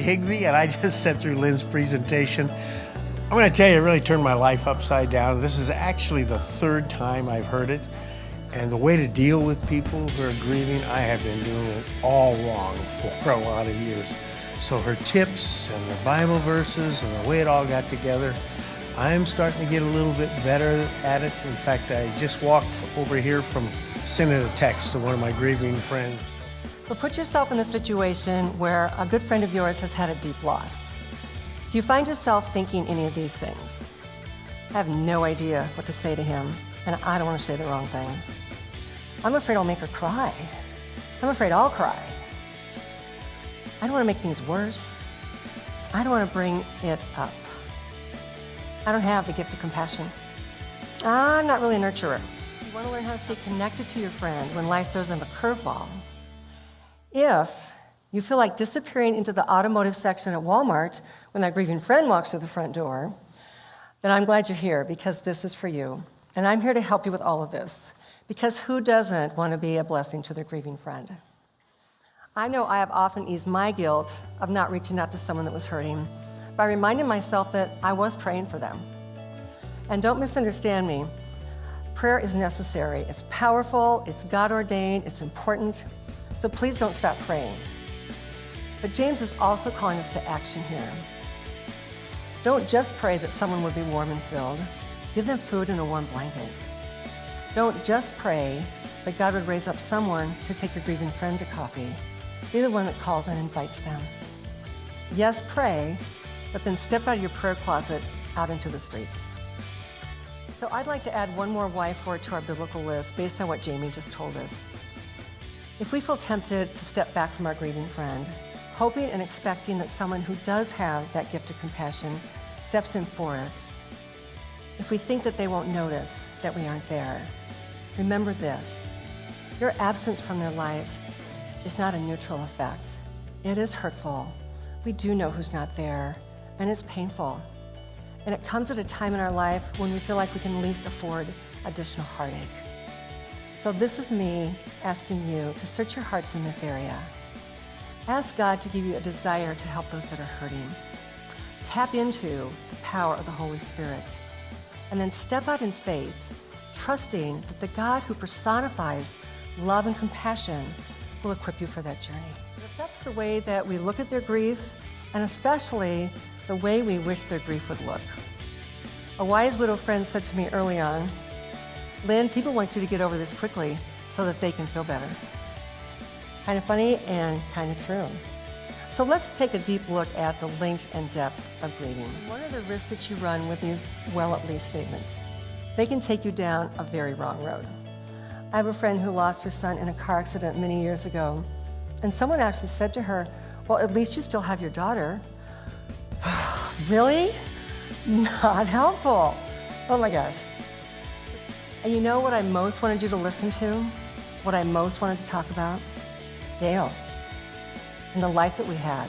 Higby, and I just sat through Lynn's presentation. I'm going to tell you, it really turned my life upside down. This is actually the third time I've heard it. And the way to deal with people who are grieving, I have been doing it all wrong for a lot of years. So her tips and the Bible verses and the way it all got together, I'm starting to get a little bit better at it. In fact, I just walked over here from sending a text to one of my grieving friends. But put yourself in a situation where a good friend of yours has had a deep loss. Do you find yourself thinking any of these things? I have no idea what to say to him, and I don't want to say the wrong thing. I'm afraid I'll make her cry. I'm afraid I'll cry. I don't want to make things worse. I don't want to bring it up. I don't have the gift of compassion. I'm not really a nurturer. You want to learn how to stay connected to your friend when life throws them a curveball. If you feel like disappearing into the automotive section at Walmart when that grieving friend walks through the front door, then I'm glad you're here, because this is for you. And I'm here to help you with all of this, because who doesn't want to be a blessing to their grieving friend? I know I have often eased my guilt of not reaching out to someone that was hurting by reminding myself that I was praying for them. And don't misunderstand me. Prayer is necessary. It's powerful, it's God-ordained, it's important. So please don't stop praying. But James is also calling us to action here. Don't just pray that someone would be warm and filled. Give them food and a warm blanket. Don't just pray that God would raise up someone to take your grieving friend to coffee. Be the one that calls and invites them. Yes, pray, but then step out of your prayer closet out into the streets. So I'd like to add one more why for it to our biblical list based on what Jamie just told us. If we feel tempted to step back from our grieving friend, hoping and expecting that someone who does have that gift of compassion steps in for us, if we think that they won't notice that we aren't there, remember this: your absence from their life is not a neutral effect. It is hurtful. We do know who's not there, and it's painful. And it comes at a time in our life when we feel like we can least afford additional heartache. So this is me asking you to search your hearts in this area. Ask God to give you a desire to help those that are hurting. Tap into the power of the Holy Spirit, and then step out in faith, trusting that the God who personifies love and compassion will equip you for that journey. It affects the way that we look at their grief, and especially the way we wish their grief would look. A wise widow friend said to me early on, "Lynn, people want you to get over this quickly so that they can feel better." Kind of funny and kind of true. So let's take a deep look at the length and depth of grieving. What are the risks that you run with these well-at-least statements? They can take you down a very wrong road. I have a friend who lost her son in a car accident many years ago, and someone actually said to her, "Well, at least you still have your daughter." Really? Not helpful. Oh my gosh. And you know what I most wanted you to listen to? What I most wanted to talk about? Dale. And the life that we had.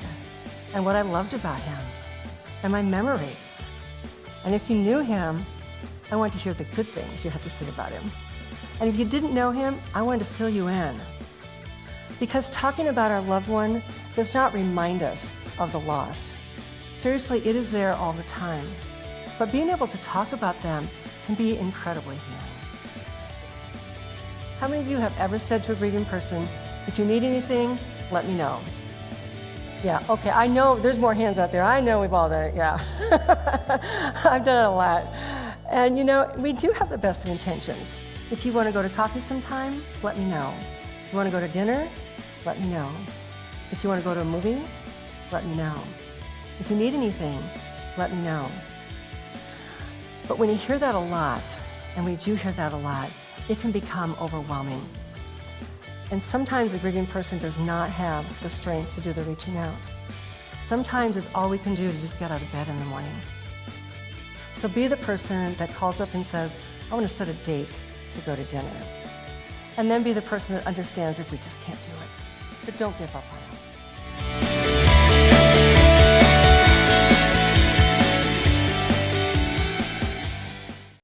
And what I loved about him. And my memories. And if you knew him, I wanted to hear the good things you had to say about him. And if you didn't know him, I wanted to fill you in. Because talking about our loved one does not remind us of the loss. Seriously, it is there all the time. But being able to talk about them can be incredibly healing. How many of you have ever said to a grieving person, "If you need anything, let me know"? Yeah, okay, I know there's more hands out there. I know we've all done it, yeah. I've done it a lot. And you know, we do have the best of intentions. If you want to go to coffee sometime, let me know. If you want to go to dinner, let me know. If you want to go to a movie, let me know. If you need anything, let me know. But when you hear that a lot, and we do hear that a lot, it can become overwhelming. And sometimes a grieving person does not have the strength to do the reaching out. Sometimes it's all we can do to just get out of bed in the morning. So be the person that calls up and says, "I want to set a date to go to dinner." And then be the person that understands if we just can't do it. But don't give up on it.